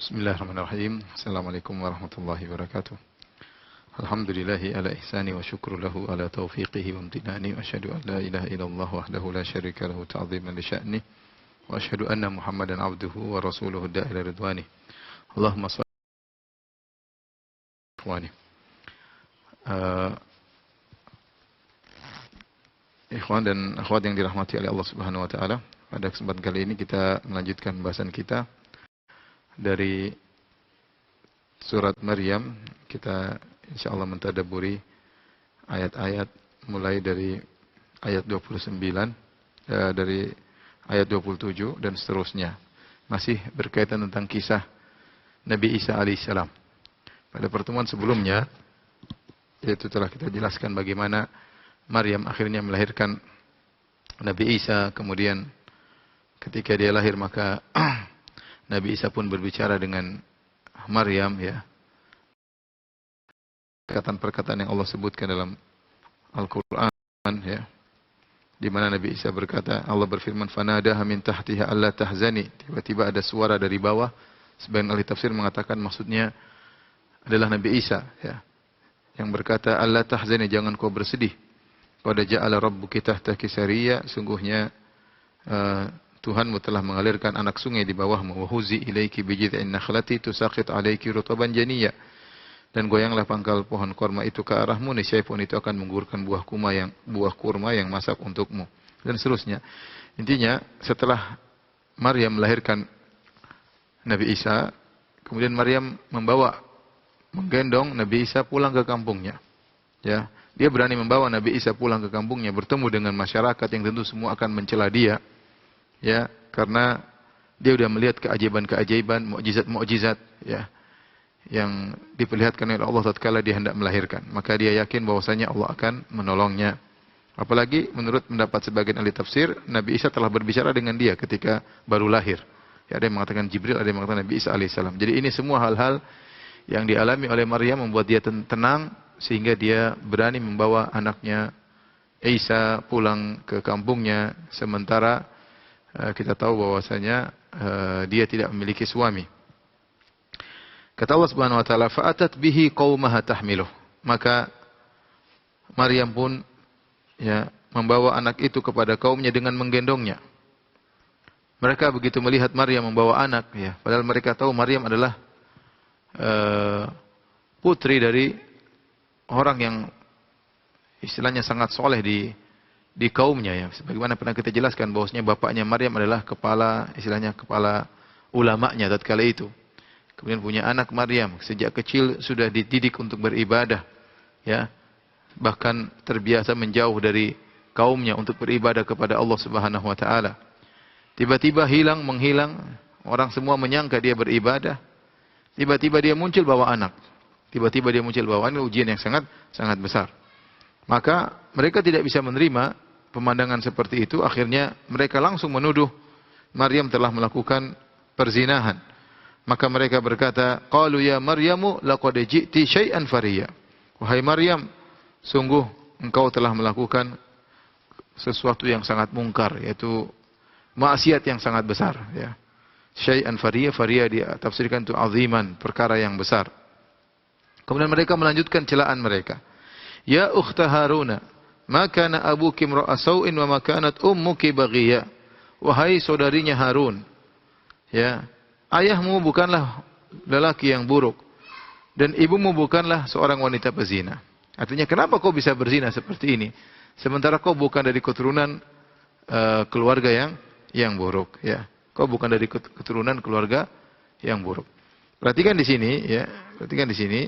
Bismillahirrahmanirrahim. Assalamualaikum warahmatullahi wabarakatuh. Alhamdulillahi ala ihsani wa syukru lahu ala taufiqihi wa amtinani wa asyhadu an la ilaha illallah wahdahu la syarika lahu ta'ziman li sya'ni wa asyhadu anna Muhammadan abduhu wa rasuluhu da'ila ridwani. Allahumma shalli ala ikhwan dan akhwat yang dirahmati oleh Allah Subhanahu wa taala. Pada kesempatan kali ini kita melanjutkan pembahasan kita dari surat Maryam. Kita insyaallah mentadabburi ayat-ayat mulai dari ayat 29 dari ayat 27 dan seterusnya. Masih berkaitan tentang kisah Nabi Isa alaihissalam. Pada pertemuan sebelumnya yaitu telah kita jelaskan bagaimana Maryam akhirnya melahirkan Nabi Isa, kemudian ketika dia lahir maka Nabi Isa pun berbicara dengan Maryam, ya. Perkataan-perkataan yang Allah sebutkan dalam Al-Quran, ya. Di mana Nabi Isa berkata, Allah berfirman, "Fanadaha min tahtiha alla tahzani." Tiba-tiba ada suara dari bawah. Sebagian ahli tafsir mengatakan maksudnya adalah Nabi Isa, ya. Yang berkata, "Alla tahzani, jangan kau bersedih. Qad ja'ala rabbuki tahtaki sariyya." Sungguhnya Tuhanmu telah mengalirkan anak sungai di bawahmu. Wa huzi ilaiki bijid'in nakhlati tusaqit alaiki rutaban janiyya. Dan goyanglah pangkal pohon korma itu ke arahmu, niscaya pohon itu akan menggugurkan buah kurma yang masak untukmu. Dan seterusnya. Intinya, setelah Maryam melahirkan Nabi Isa, kemudian Maryam menggendong Nabi Isa pulang ke kampungnya. Ya, dia berani membawa Nabi Isa pulang ke kampungnya, bertemu dengan masyarakat yang tentu semua akan mencela dia. Ya, karena dia sudah melihat keajaiban-keajaiban, mukjizat-mukjizat, ya, yang diperlihatkan oleh Allah tatkala dia hendak melahirkan. Maka dia yakin bahwasanya Allah akan menolongnya. Apalagi menurut pendapat sebagian ahli tafsir, Nabi Isa telah berbicara dengan dia ketika baru lahir. Ya, ada yang mengatakan Jibril, ada yang mengatakan Nabi Isa alaihissalam. Jadi ini semua hal-hal yang dialami oleh Maryam membuat dia tenang sehingga dia berani membawa anaknya Isa pulang ke kampungnya, sementara kita tahu bahwasanya dia tidak memiliki suami. Kata Allah Subhanahu wa taala, "Fa'atat bihi qaumaha tahmiluh." Maka Maryam pun, ya, membawa anak itu kepada kaumnya dengan menggendongnya. Mereka begitu melihat Maryam membawa anak, ya, padahal mereka tahu Maryam adalah putri dari orang yang istilahnya sangat soleh di kaumnya, ya. Sebagaimana pernah kita jelaskan bahwasanya bapaknya Maryam adalah kepala ulamanya tatkala itu. Kemudian punya anak Maryam, sejak kecil sudah dididik untuk beribadah, ya. Bahkan terbiasa menjauh dari kaumnya untuk beribadah kepada Allah Subhanahu wa taala. Tiba-tiba menghilang, orang semua menyangka dia beribadah. Tiba-tiba dia muncul bawa anak. Ini ujian yang sangat besar. Maka mereka tidak bisa menerima pemandangan seperti itu, akhirnya mereka langsung menuduh Maryam telah melakukan perzinahan. Maka mereka berkata, "Qalu ya Maryamu laqad ji'ti syai'an fariyya." Wahai Maryam, sungguh engkau telah melakukan sesuatu yang sangat mungkar, yaitu maksiat yang sangat besar, ya. Syai'an fariyya, fariyya ditafsirkan itu aziman, perkara yang besar. Kemudian mereka melanjutkan celaan mereka. "Ya ukhta Haruna, ma kana abuki imra'a sau'in wa ma kanat ummuki baghiyya." Wahai saudarinya Harun, ya, ayahmu bukanlah lelaki yang buruk dan ibumu bukanlah seorang wanita pezina. Artinya, kenapa kau bisa berzina seperti ini sementara kau bukan dari keturunan keluarga yang buruk, ya. Kau bukan dari keturunan keluarga yang buruk. Perhatikan di sini, ya. Perhatikan di sini.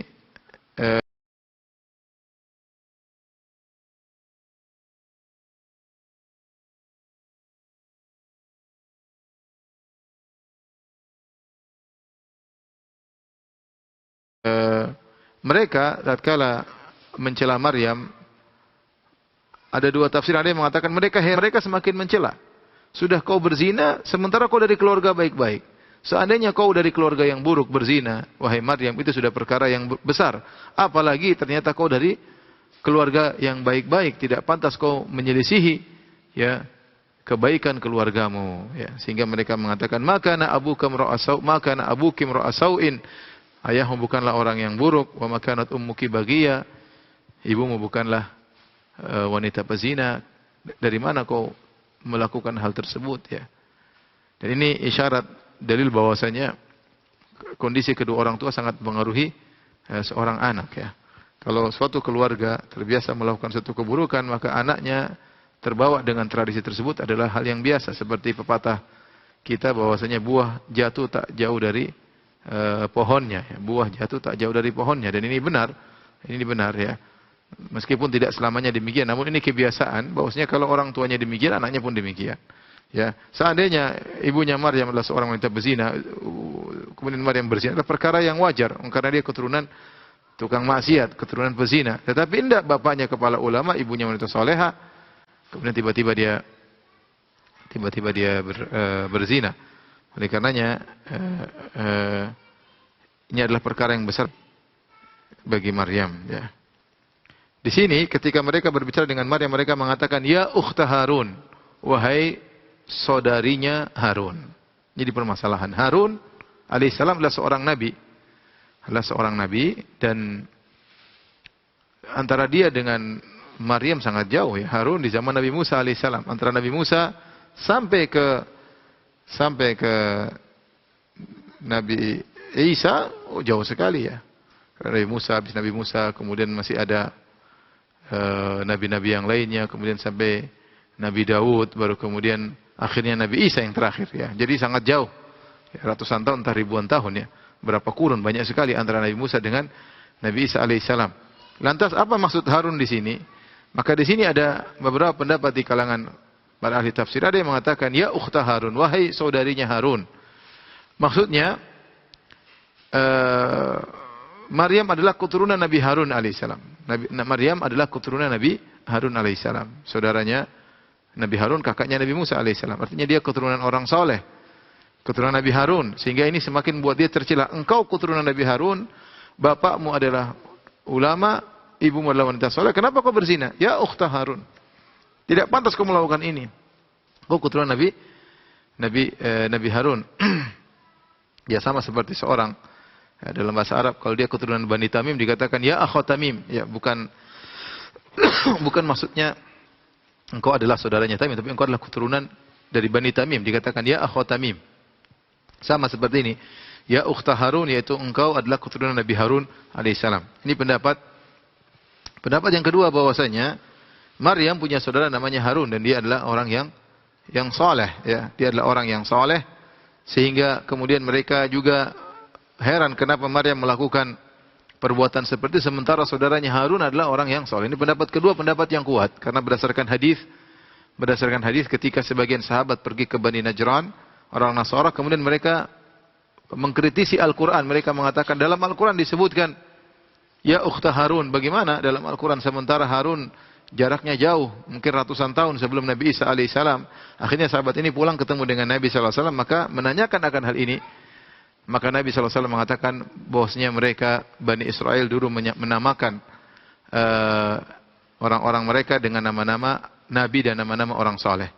Mereka tatkala mencela Maryam, ada dua tafsir. Ada yang mengatakan mereka semakin mencela. Sudah kau berzina sementara kau dari keluarga baik-baik. Seandainya kau dari keluarga yang buruk berzina, wahai Maryam, itu sudah perkara yang besar. Apalagi ternyata kau dari keluarga yang baik-baik, tidak pantas kau menyelisihi, ya, kebaikan keluargamu, ya. Sehingga mereka mengatakan, maka na abukim ra'asauin, ayahmu bukanlah orang yang buruk, wa makanat ummuki bagiya, ibumu bukanlah wanita pezina. Dari mana kau melakukan hal tersebut, ya? Dan ini isyarat dalil bahwasanya kondisi kedua orang tua sangat mempengaruhi seorang anak, ya. Kalau suatu keluarga terbiasa melakukan suatu keburukan, maka anaknya terbawa dengan tradisi tersebut adalah hal yang biasa. Seperti pepatah kita bahwasanya buah jatuh tak jauh dari pohonnya, ya. Buah jatuh tak jauh dari pohonnya. Dan ini benar, ya. Meskipun tidak selamanya demikian, namun ini kebiasaan bahwasanya kalau orang tuanya demikian, anaknya pun demikian. Ya, seandainya ibunya Maryam adalah seorang wanita berzina, kemudian Maryam berzina, adalah perkara yang wajar karena dia keturunan tukang maksiat, keturunan pezina. Tetapi tidak, bapaknya kepala ulama, ibunya wanita soleha, kemudian tiba-tiba dia berzina. Oleh karenanya ini adalah perkara yang besar bagi Maryam, ya. Di sini ketika mereka berbicara dengan Maryam, mereka mengatakan, ya ukhta Harun, wahai saudarinya Harun. Jadi permasalahan, Harun alaihissalam adalah seorang nabi, dan antara dia dengan Maryam sangat jauh, ya. Harun di zaman Nabi Musa alaihissalam, antara Nabi Musa sampai ke Nabi Isa, jauh sekali, ya. Karena habis Nabi Musa kemudian masih ada nabi-nabi yang lainnya, kemudian sampai Nabi Daud, baru kemudian akhirnya Nabi Isa yang terakhir, ya. Jadi sangat jauh, ya, ratusan tahun, entah ribuan tahun, ya. Berapa kurun, banyak sekali antara Nabi Musa dengan Nabi Isa alaihissalam. Lantas apa maksud Harun di sini? Maka di sini ada beberapa pendapat di kalangan para ahli tafsir. Ada yang mengatakan, ya ukhta Harun, wahai saudarinya Harun. Maksudnya Maryam adalah keturunan Nabi Harun alaihissalam. Maryam adalah keturunan Nabi Harun alaihissalam. Saudaranya Nabi Harun, kakaknya Nabi Musa alaihissalam. Artinya dia keturunan orang soleh, keturunan Nabi Harun. Sehingga ini semakin buat dia tercela. Engkau keturunan Nabi Harun, bapakmu adalah ulama, ibumu adalah wanita soleh. Kenapa kau berzina? Ya ukhta Harun, tidak pantas kau melakukan ini. Kau keturunan Nabi Harun. Ya, sama seperti seorang, ya, dalam bahasa Arab, kalau dia keturunan Bani Tamim dikatakan ya akho Tamim. Ya, bukan maksudnya engkau adalah saudaranya Tamim, tapi engkau adalah keturunan dari Bani Tamim, dikatakan ya akho Tamim. Sama seperti ini, ya ukhta Harun, yaitu engkau adalah keturunan Nabi Harun alaihissalam. Ini pendapat yang kedua, bahwasanya Maryam punya saudara namanya Harun, dan dia adalah orang yang soleh, ya. Dia adalah orang yang soleh, sehingga kemudian mereka juga heran kenapa Maryam melakukan perbuatan seperti sementara saudaranya Harun adalah orang yang soleh. Ini pendapat kedua, pendapat yang kuat, karena berdasarkan hadis ketika sebagian sahabat pergi ke Bani Najran, orang Nasara, kemudian mereka mengkritisi Al-Quran. Mereka mengatakan dalam Al-Quran disebutkan ya ukhta Harun. Bagaimana dalam Al-Quran sementara Harun jaraknya jauh, mungkin ratusan tahun sebelum Nabi Isa alaihissalam. Akhirnya sahabat ini pulang ketemu dengan Nabi SAW, maka menanyakan akan hal ini. Maka Nabi SAW mengatakan bahwasanya mereka Bani Israel dulu menamakan orang-orang mereka dengan nama-nama Nabi dan nama-nama orang soleh.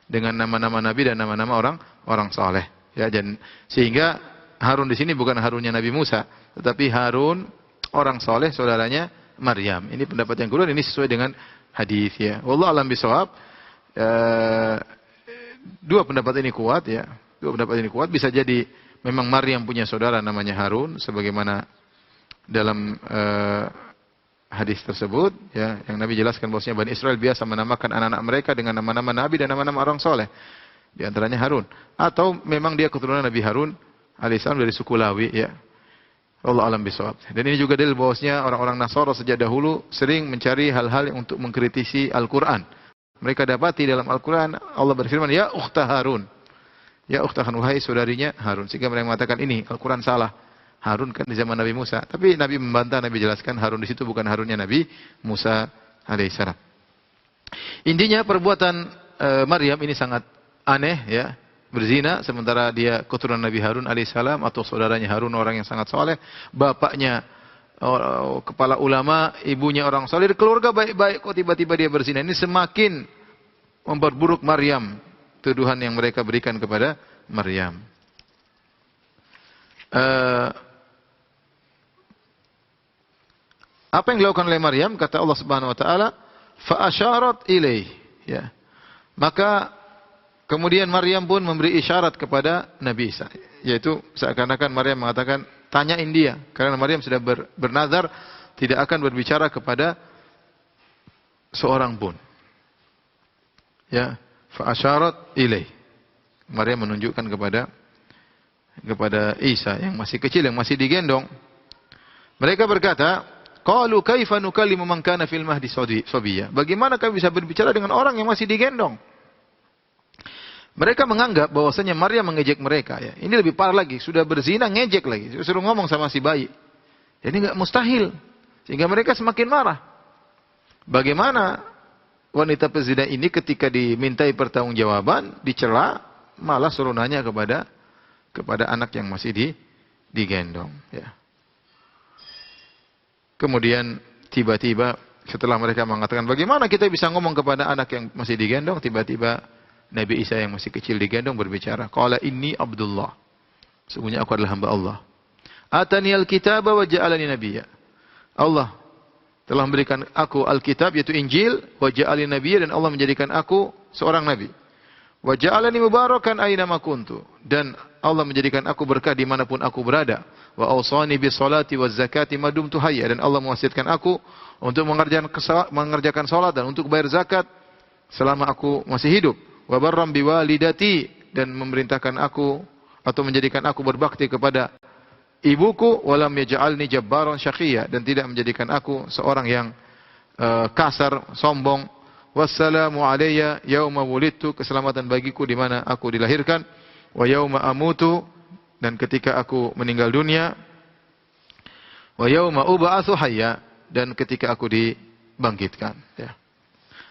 Dengan nama-nama Nabi dan nama-nama orang soleh. Ya, dan sehingga Harun di sini bukan Harunnya Nabi Musa, tetapi Harun orang soleh, saudaranya Maryam. Ini pendapat yang kedua, ini sesuai dengan hadis, ya. Wallahu a'lam bishawab. Dua pendapat ini kuat, ya. Dua pendapat ini kuat. Bisa jadi memang Maryam punya saudara namanya Harun, sebagaimana dalam hadis tersebut, ya, yang Nabi jelaskan bahwasanya Bani Israel biasa menamakan anak-anak mereka dengan nama-nama Nabi dan nama-nama orang soleh. Di antaranya Harun. Atau memang dia keturunan Nabi Harun alaihissalam dari suku Lawi, ya. Allah alam bisawab. Dan ini juga dalil bahwasanya orang-orang Nasara sejak dahulu sering mencari hal-hal yang untuk mengkritisi Al-Quran. Mereka dapati dalam Al-Quran Allah berfirman, ya ukhta Harun. Ya ukhta Harun, wahai saudarinya Harun. Sehingga mereka mengatakan ini Al-Quran salah. Harun kan di zaman Nabi Musa. Tapi Nabi membantah, Nabi jelaskan Harun di situ bukan Harunnya Nabi Musa alaihissalam. Intinya perbuatan Maryam ini sangat aneh, ya. Berzina sementara dia keturunan Nabi Harun alaihissalam, atau saudaranya Harun orang yang sangat soleh, bapaknya kepala ulama, ibunya orang soleh, keluarga baik-baik, kok tiba-tiba dia berzina. Ini semakin memperburuk Maryam, tuduhan yang mereka berikan kepada Maryam. Apa yang dilakukan oleh Maryam? Kata Allah Subhanahu wa taala, fa asyarat ilaih, ya. Maka kemudian Maryam pun memberi isyarat kepada Nabi Isa, yaitu seakan-akan Maryam mengatakan, tanyain dia, karena Maryam sudah bernazar tidak akan berbicara kepada seorang pun. Ya, fa asyarat ilaih. Maryam menunjukkan kepada Isa yang masih kecil, yang masih digendong. Mereka berkata, qalu kaifa nukallimu man kana fil mahdi sabiyya? Bagaimana kami bisa berbicara dengan orang yang masih digendong? Mereka menganggap bahwasanya Maryam mengejek mereka, ya. Ini lebih parah lagi, sudah berzina ngejek lagi, suruh ngomong sama si bayi. Jadi enggak mustahil. Sehingga mereka semakin marah. Bagaimana wanita pezina ini ketika dimintai pertanggungjawaban, dicela, malah suruh nanya kepada anak yang masih digendong, ya. Kemudian tiba-tiba setelah mereka mengatakan bagaimana kita bisa ngomong kepada anak yang masih digendong, tiba-tiba Nabi Isa yang masih kecil digendong berbicara, qala inni Abdullah. Sesungguhnya aku adalah hamba Allah. Atani al-kitaba wa ja'alani nabiyya. Allah telah memberikan aku Alkitab yaitu Injil, wa ja'alani nabiyya, dan Allah menjadikan aku seorang nabi. Wa ja'alani mubarakan aina ma kuntu, dan Allah menjadikan aku berkah dimanapun aku berada. Wa awsani bis salati waz zakati ma dumtu hayya, dan Allah mewasiatkan aku untuk mengerjakan salat dan untuk bayar zakat selama aku masih hidup. Wa barram biwalidati, dan memerintahkan aku atau menjadikan aku berbakti kepada ibuku. Walam yaj'alni jabbaran syaqiyya, dan tidak menjadikan aku seorang yang kasar, sombong. Wassalamu alayya yauma wulidtu, keselamatan bagiku di mana aku dilahirkan. Wa yauma amutu, dan ketika aku meninggal dunia. Wa yauma ub'atsu hayya, dan ketika aku dibangkitkan, ya.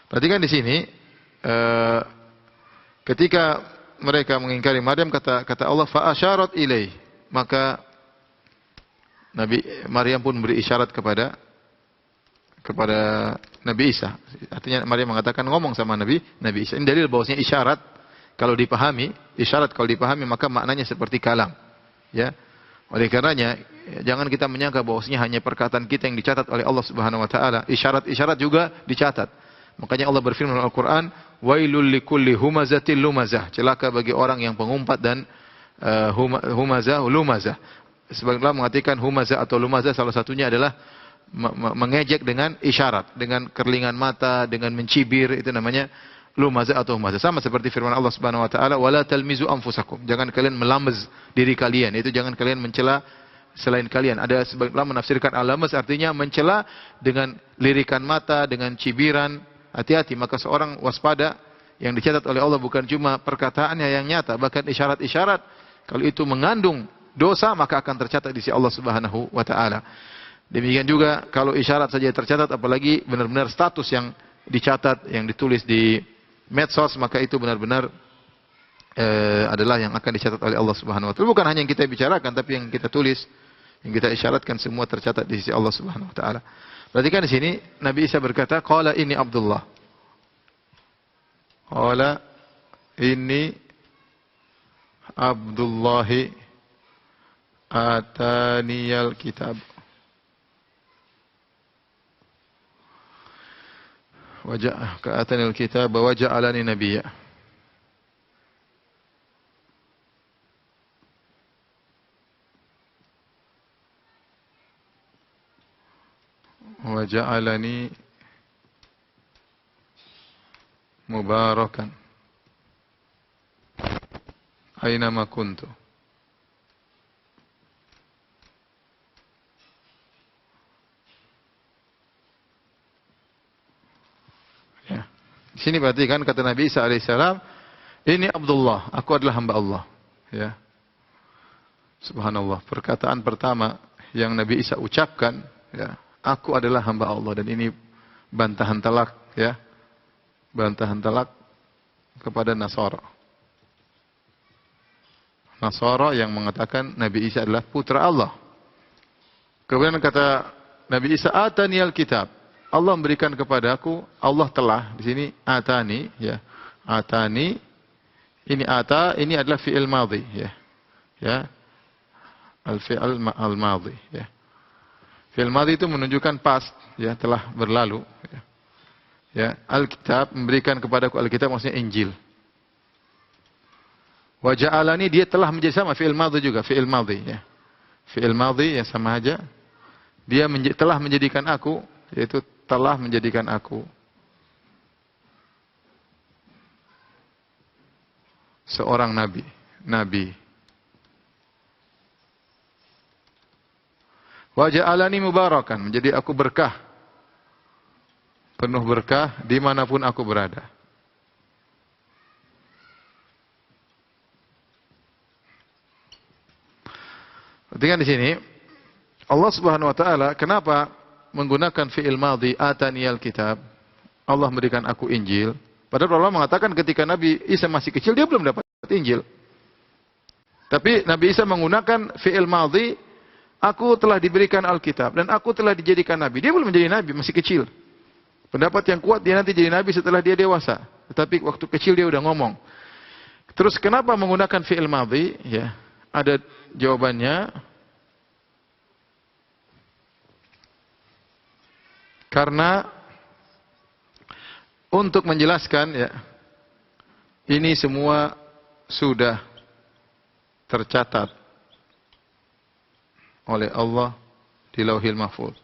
Perhatikan di sini, ketika mereka mengingkari Maryam, kata Allah, fa asyarat ilaih, maka Maryam pun beri isyarat kepada Nabi Isa. Artinya Maryam mengatakan ngomong sama Nabi Isa. Ini dalil bahwasanya isyarat kalau dipahami maka maknanya seperti kalam, ya. Oleh karenanya jangan kita menyangka bahwasanya hanya perkataan kita yang dicatat oleh Allah Subhanahu wa taala, isyarat-isyarat juga dicatat. Makanya Allah berfirman dalam Al-Qur'an, wailul likulli humazatil lumazah, celaka bagi orang yang pengumpat dan lumazah. Sebagian ulama mengatakan humazah atau lumazah salah satunya adalah mengejek dengan isyarat, dengan kerlingan mata, dengan mencibir, itu namanya lumazah atau humazah. Sama seperti firman Allah Subhanahu wa taala, wala talmizu anfusakum, jangan kalian melamaz diri kalian, itu jangan kalian mencela selain kalian. Ada sebagian ulama menafsirkan alamaz artinya mencela dengan lirikan mata, dengan cibiran. Hati-hati, maka seorang waspada. Yang dicatat oleh Allah bukan cuma perkataannya yang nyata, bahkan isyarat-isyarat. Kalau itu mengandung dosa, maka akan tercatat di sisi Allah Subhanahu wa taala. Demikian juga kalau isyarat saja tercatat, apalagi benar-benar status yang dicatat, yang ditulis di medsos, maka itu benar-benar adalah yang akan dicatat oleh Allah Subhanahu wa taala. Bukan hanya yang kita bicarakan, tapi yang kita tulis, yang kita isyaratkan, semua tercatat di sisi Allah Subhanahu wa taala. Perhatikan di sini Nabi Isa berkata, qala inni Abdullah. Qala inni Abdullahi ataniyal kitab ataniyal kitab wa ja'alani nabiyya. Wa ja'alani mubarakan aina ma kuntu. Ya. Di sini perhatikan kata Nabi Isa alaihissalam, ini Abdullah, aku adalah hamba Allah. Ya. Subhanallah, perkataan pertama yang Nabi Isa ucapkan, ya, aku adalah hamba Allah, dan ini bantahan telak, ya. Bantahan telak kepada Nasara. Nasara yang mengatakan Nabi Isa adalah putra Allah. Kemudian kata Nabi Isa, atani al-kitab. Allah memberikan kepadaku, Allah telah, di sini atani, ya. Atani Ini ata, ini adalah fi'il madhi, ya. Ya. Al-fi'il al-madhi, ya. Fi'il madhi itu menunjukkan past, ya, telah berlalu, ya. Ya, Alkitab memberikan kepadaku Alkitab maksudnya Injil. Wa ja'alani, dia telah menjadi, sama fi'il madhi juga, fi'il madhi, ya. Fi'il madhi ya sama aja. Dia telah menjadikan aku, yaitu telah menjadikan aku seorang nabi. Wa ja'alani mubarakan, menjadi aku berkah. Penuh berkah dimanapun aku berada. Perhatikan di sini, Allah Subhanahu wa taala kenapa menggunakan fi'il madhi ataniyal kitab? Allah memberikan aku Injil. Padahal Allah mengatakan ketika Nabi Isa masih kecil dia belum dapat Injil. Tapi Nabi Isa menggunakan fi'il madhi, aku telah diberikan Alkitab dan aku telah dijadikan nabi. Dia belum menjadi nabi, masih kecil. Pendapat yang kuat dia nanti jadi nabi setelah dia dewasa. Tetapi waktu kecil dia udah ngomong. Terus kenapa menggunakan fi'il madhi? Ya, ada jawabannya. Karena untuk menjelaskan, ya, ini semua sudah tercatat oleh Allah di Lauhil Mahfuz.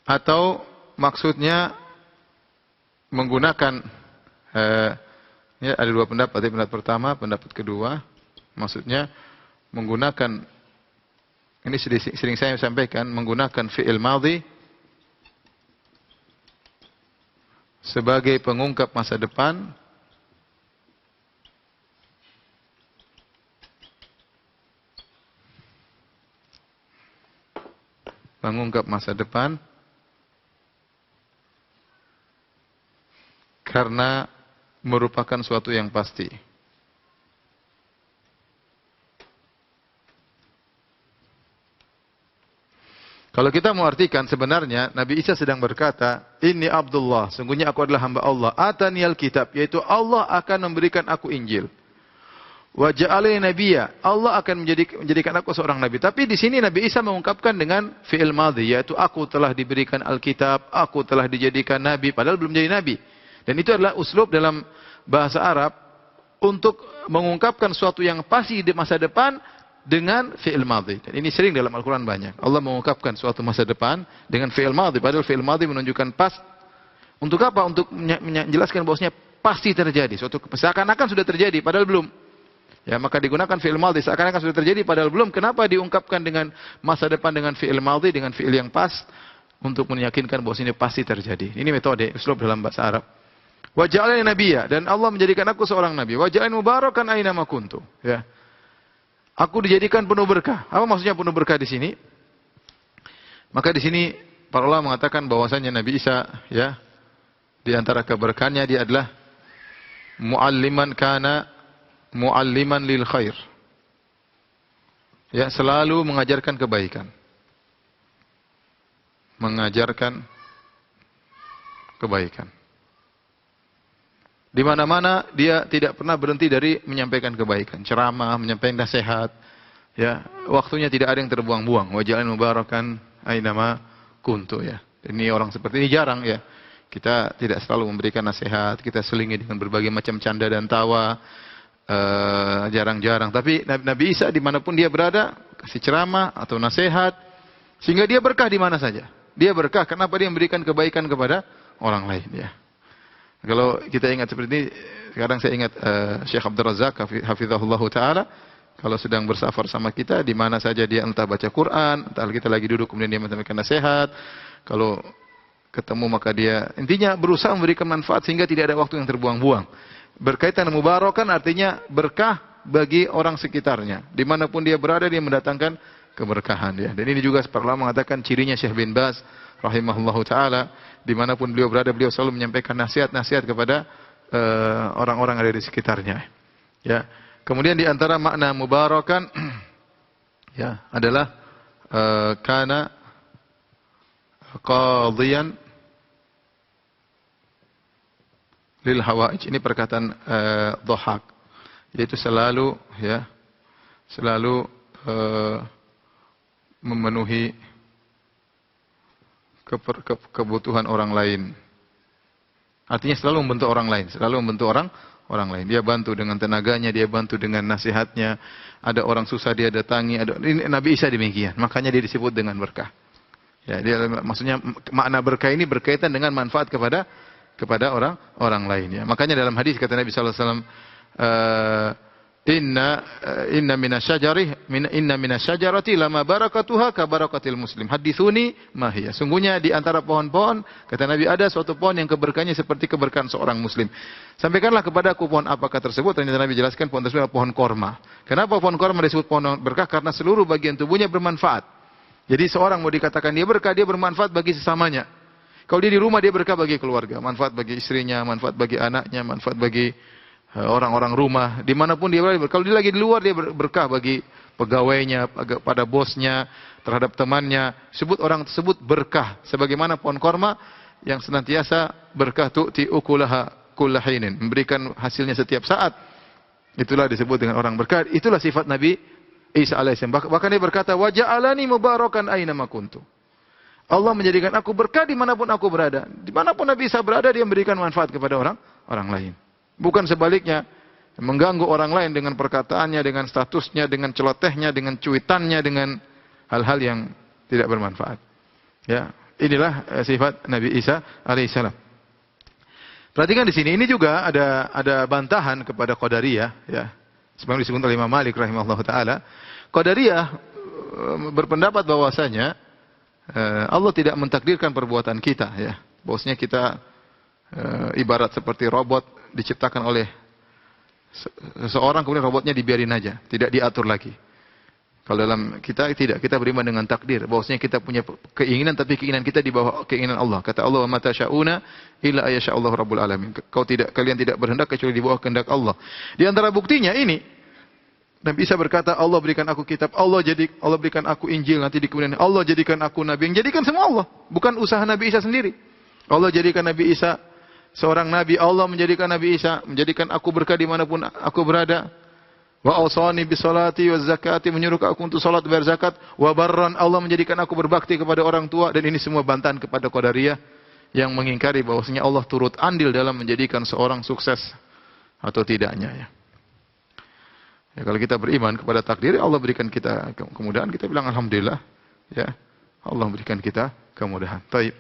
Atau maksudnya menggunakan ya, ada dua pendapat. Pendapat pertama, pendapat kedua, maksudnya menggunakan, ini sering saya sampaikan, menggunakan fi'il madhi sebagai pengungkap masa depan karena merupakan suatu yang pasti. Kalau kita mengartikan sebenarnya Nabi Isa sedang berkata, "Inni Abdullah, sungguhnya aku adalah hamba Allah. Ataniyal kitab, yaitu Allah akan memberikan aku Injil. Wa ja'alani nabiyya, Allah akan menjadikan aku seorang nabi." Tapi di sini Nabi Isa mengungkapkan dengan fi'il madhi, yaitu aku telah diberikan Alkitab, aku telah dijadikan nabi, padahal belum jadi nabi. Dan itu adalah uslub dalam bahasa Arab untuk mengungkapkan suatu yang pasti di masa depan dengan fi'il madhi. Dan ini sering dalam Al-Quran banyak. Allah mengungkapkan suatu masa depan dengan fi'il madhi. Padahal fi'il madhi menunjukkan pas. Untuk apa? Untuk menjelaskan bahwasanya pasti terjadi. Suatu seakan-akan sudah terjadi, padahal belum. Ya, maka digunakan fi'il madhi seakan-akan sudah terjadi, padahal belum. Kenapa diungkapkan dengan masa depan dengan fi'il madhi, dengan fi'il yang pas? Untuk meyakinkan bahwasanya pasti terjadi. Ini metode, uslub dalam bahasa Arab. Wa ja'alani nabiyya, dan Allah menjadikan aku seorang nabi. Wa ja'alani mubarakan aina ma kuntu. Ya. Aku dijadikan penuh berkah. Apa maksudnya penuh berkah di sini? Maka di sini para ulama mengatakan bahwasanya Nabi Isa, ya, di antara keberkahannya dia adalah mualliman lil khair. Ya, selalu mengajarkan kebaikan. Mengajarkan kebaikan. Di mana-mana dia tidak pernah berhenti dari menyampaikan kebaikan, ceramah, menyampaikan nasihat. Ya, waktunya tidak ada yang terbuang-buang. Wa ja'alani mubarakan aina ma kuntu, ya. Ini orang seperti ini jarang, ya. Kita tidak selalu memberikan nasihat, kita selingi dengan berbagai macam canda dan tawa. Jarang-jarang. Tapi Nabi Isa dimanapun dia berada, kasih ceramah atau nasihat, sehingga dia berkah di mana saja. Dia berkah, kenapa dia memberikan kebaikan kepada orang lain, ya. Kalau kita ingat seperti ini, sekarang saya ingat Syekh Abdul Razak hafizahullah taala, kalau sedang bersafar sama kita, di mana saja dia entah baca Quran, entah kita lagi duduk kemudian dia menyampaikan nasihat, kalau ketemu maka dia intinya berusaha memberikan manfaat sehingga tidak ada waktu yang terbuang-buang. Berkaitan mubarakan artinya berkah bagi orang sekitarnya. Dimanapun dia berada dia mendatangkan keberkahan, ya. Dan ini juga para ulama mengatakan cirinya Syekh bin Baz rahimahullahu taala, dimanapun beliau berada beliau selalu menyampaikan nasihat-nasihat kepada orang-orang yang ada di sekitarnya. Ya. Kemudian di antara makna mubarakan ya adalah kana qadiyan lil hawaij. Ini perkataan Dhahak, yaitu selalu memenuhi kebutuhan orang lain. Artinya selalu membantu orang lain, orang lain. Dia bantu dengan tenaganya, dia bantu dengan nasihatnya. Ada orang susah dia datangi. Ini Nabi Isa demikian. Makanya dia disebut dengan berkah. Ya, maksudnya makna berkah ini berkaitan dengan manfaat kepada orang lain. Ya. Makanya dalam hadis kata Nabi sallallahu alaihi wasallam, Inna minasyajarati lama barakatuha ka barakatil muslim. Haditsuni ma hiya. Sungguhnya di antara pohon-pohon, kata Nabi, ada suatu pohon yang keberkahannya seperti keberkahan seorang muslim. Sampaikanlah kepadaku pohon apakah tersebut. Ternyata Nabi jelaskan pohon tersebut adalah pohon korma. Kenapa pohon korma disebut pohon berkah? Karena seluruh bagian tubuhnya bermanfaat. Jadi seorang mau dikatakan dia berkah, dia bermanfaat bagi sesamanya. Kalau dia di rumah, dia berkah bagi keluarga, manfaat bagi istrinya, manfaat bagi anaknya, manfaat bagi orang-orang rumah, dimanapun dia berada. Kalau dia lagi di luar, dia berkah bagi pegawainya, pada bosnya, terhadap temannya. Sebut orang tersebut berkah, sebagaimana pohon korma yang senantiasa berkah tu'ti ukulaha kullahinin, memberikan hasilnya setiap saat. Itulah disebut dengan orang berkah. Itulah sifat Nabi Isa alaihissalam. Bahkan dia berkata, wa ja'alani mubarakan aina ma kuntu. Allah menjadikan aku berkah dimanapun aku berada. Dimanapun Nabi Isa berada, dia memberikan manfaat kepada orang lain. Bukan sebaliknya, mengganggu orang lain dengan perkataannya, dengan statusnya, dengan celotehnya, dengan cuitannya, dengan hal-hal yang tidak bermanfaat. Ya, inilah sifat Nabi Isa alaihissalam. Perhatikan di sini, ini juga ada bantahan kepada Qadariyah, ya. Sebagaimana disebut oleh Imam Malik rahimahullah taala. Qadariyah berpendapat bahwasanya Allah tidak mentakdirkan perbuatan kita, ya. Bahwasanya kita ibarat seperti robot diciptakan oleh seseorang, kemudian robotnya dibiarin aja, tidak diatur lagi. Kalau dalam kita tidak, kita beriman dengan takdir, bahwasanya kita punya keinginan, tapi keinginan kita di bawah keinginan Allah. Kata Allah, "Wa ma tasyauna illa ayyasha Allah rabbul alamin." Kalian tidak berhendak kecuali di bawah kehendak Allah. Di antara buktinya ini, Nabi Isa berkata, Allah berikan aku kitab, Allah berikan aku Injil, nanti di kemudian Allah jadikan aku nabi. Yang jadikan semua Allah, bukan usaha Nabi Isa sendiri. Allah jadikan Nabi Isa seorang nabi, Allah menjadikan Nabi Isa, menjadikan aku berkah dimanapun aku berada. Wa awsani bisolati wa zakati, menyuruh aku untuk salat bayar zakat. Wa barran, Allah menjadikan aku berbakti kepada orang tua. Dan ini semua bantahan kepada Qadariyah yang mengingkari bahwasanya Allah turut andil dalam menjadikan seorang sukses atau tidaknya, ya. Ya, kalau kita beriman kepada takdir, Allah berikan kita kemudahan, kita bilang alhamdulillah, ya. Allah berikan kita kemudahan. Baik.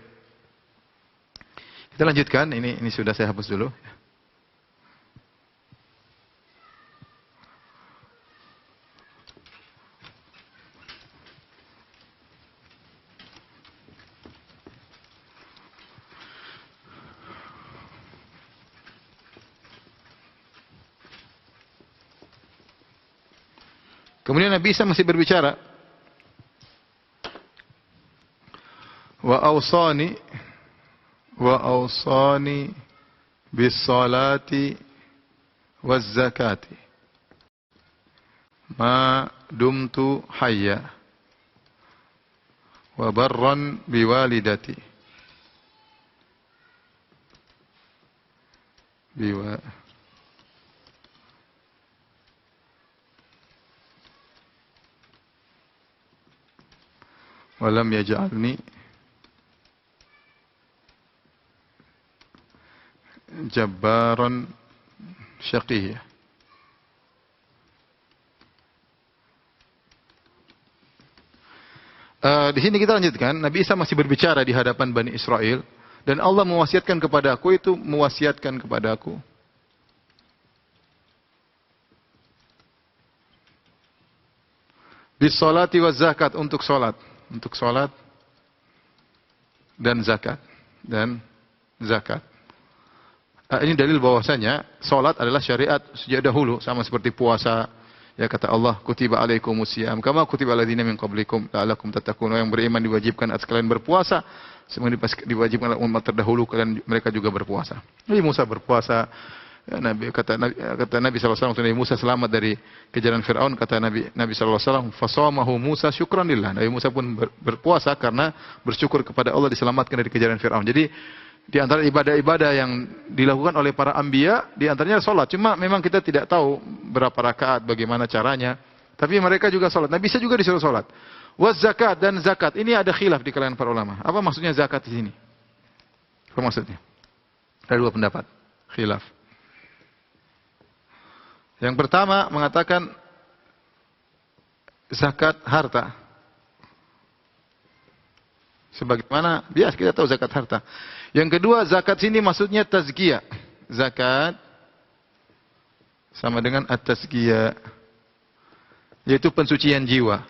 Kita lanjutkan, ini sudah saya hapus dulu. Kemudian Nabi Isa masih berbicara. Wa awsani bis salati waz zakati ma dumtu hayya wa barran biwalidati walam yaj'alni jabbaran syaqiyya. Di sini kita lanjutkan. Nabi Isa masih berbicara di hadapan Bani Israel, dan Allah mewasiatkan kepadaku bis salati waz zakat, untuk salat dan zakat. Ini dalil bahwasanya salat adalah syariat sejak dahulu, sama seperti puasa. Ya, kata Allah, kutiba alaikumusiyam kama kutiba aladzina min qablikum la'allakum tattaqun. Yang beriman diwajibkan atas kalian berpuasa, sebagaimana diwajibkan oleh umat terdahulu, kalian mereka juga berpuasa. Nabi Musa berpuasa, Ya, kata Nabi SAW, waktu Nabi Musa selamat dari kejaran Fir'aun, kata Nabi SAW, fasawmahu Musa syukran lillah. Nabi Musa pun berpuasa karena bersyukur kepada Allah diselamatkan dari kejaran Fir'aun. Jadi di antara ibadah-ibadah yang dilakukan oleh para anbiya, di antaranya salat. Cuma memang kita tidak tahu berapa rakaat, bagaimana caranya. Tapi mereka juga salat. Nabi Isa juga disuruh salat. Was zakat dan zakat. Ini ada khilaf di kalangan para ulama. Apa maksudnya zakat di sini? Apa maksudnya? Ada dua pendapat. Khilaf. Yang pertama mengatakan zakat harta. Sebagaimana biasa kita tahu zakat harta. Yang kedua, zakat sini maksudnya tazkiyah. Zakat sama dengan at-tazkiyah, yaitu pensucian jiwa.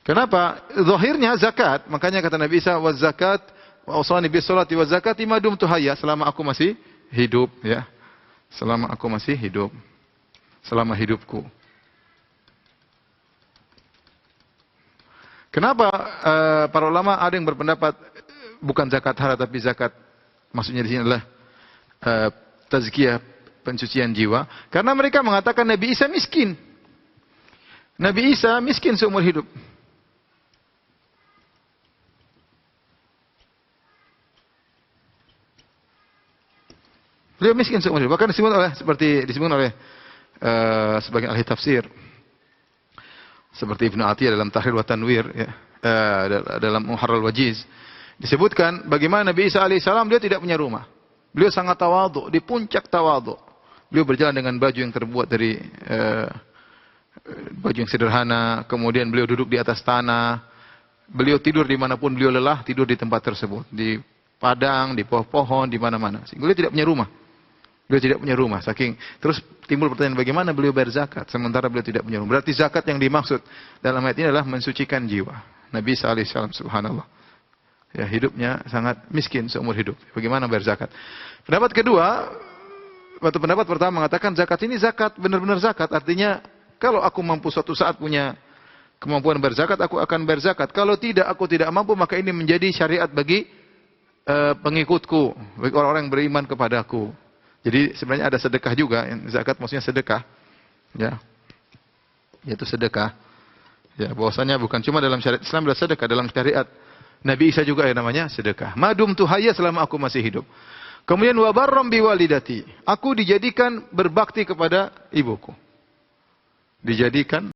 Kenapa? Zahirnya zakat, makanya kata Nabi Isa, "Waz zakat wa awsani bis salati waz zakati ma dumtu hayya," selama aku masih hidup, ya. Selama aku masih hidup. Selama hidupku. Kenapa para ulama ada yang berpendapat bukan zakat harta tapi zakat, maksudnya di sini adalah tazkiyah, pensucian jiwa, karena mereka mengatakan Nabi Isa miskin. Nabi Isa miskin seumur hidup. Beliau miskin seumur hidup. Bahkan disebut oleh sebagian ahli tafsir, seperti Ibnu Atiyah dalam Tahrir wa Tanwir, ya, dalam Muharrar Wajiz, disebutkan bagaimana Nabi Isa alaihissalam dia tidak punya rumah. Beliau sangat tawadhu, di puncak tawadhu. Beliau berjalan dengan baju yang terbuat dari baju yang sederhana, kemudian beliau duduk di atas tanah. Beliau tidur dimanapun beliau lelah, tidur di tempat tersebut, di padang, di pohon-pohon, di mana-mana. Sehingga beliau tidak punya rumah. Beliau tidak punya rumah. Terus timbul pertanyaan, bagaimana beliau bayar zakat sementara beliau tidak punya rumah? Berarti zakat yang dimaksud dalam ayat ini adalah mensucikan jiwa. Nabi Isa alaihissalam, subhanallah, ya, hidupnya sangat miskin seumur hidup. Bagaimana bayar zakat? Pendapat kedua, pendapat pertama mengatakan zakat ini zakat, benar-benar zakat. Artinya kalau aku mampu suatu saat punya kemampuan berzakat, aku akan berzakat. Kalau tidak, aku tidak mampu, maka ini menjadi syariat bagi pengikutku, bagi orang-orang yang beriman kepadaku. Jadi sebenarnya ada sedekah juga. Zakat maksudnya sedekah, ya, yaitu sedekah. Ya, bahwasanya bukan cuma dalam syariat Islam ada sedekah, dalam syariat Nabi Isa juga ya namanya sedekah. Madum tu hayya, selama aku masih hidup. Kemudian wa barram bi walidati, aku dijadikan berbakti kepada ibuku. Dijadikan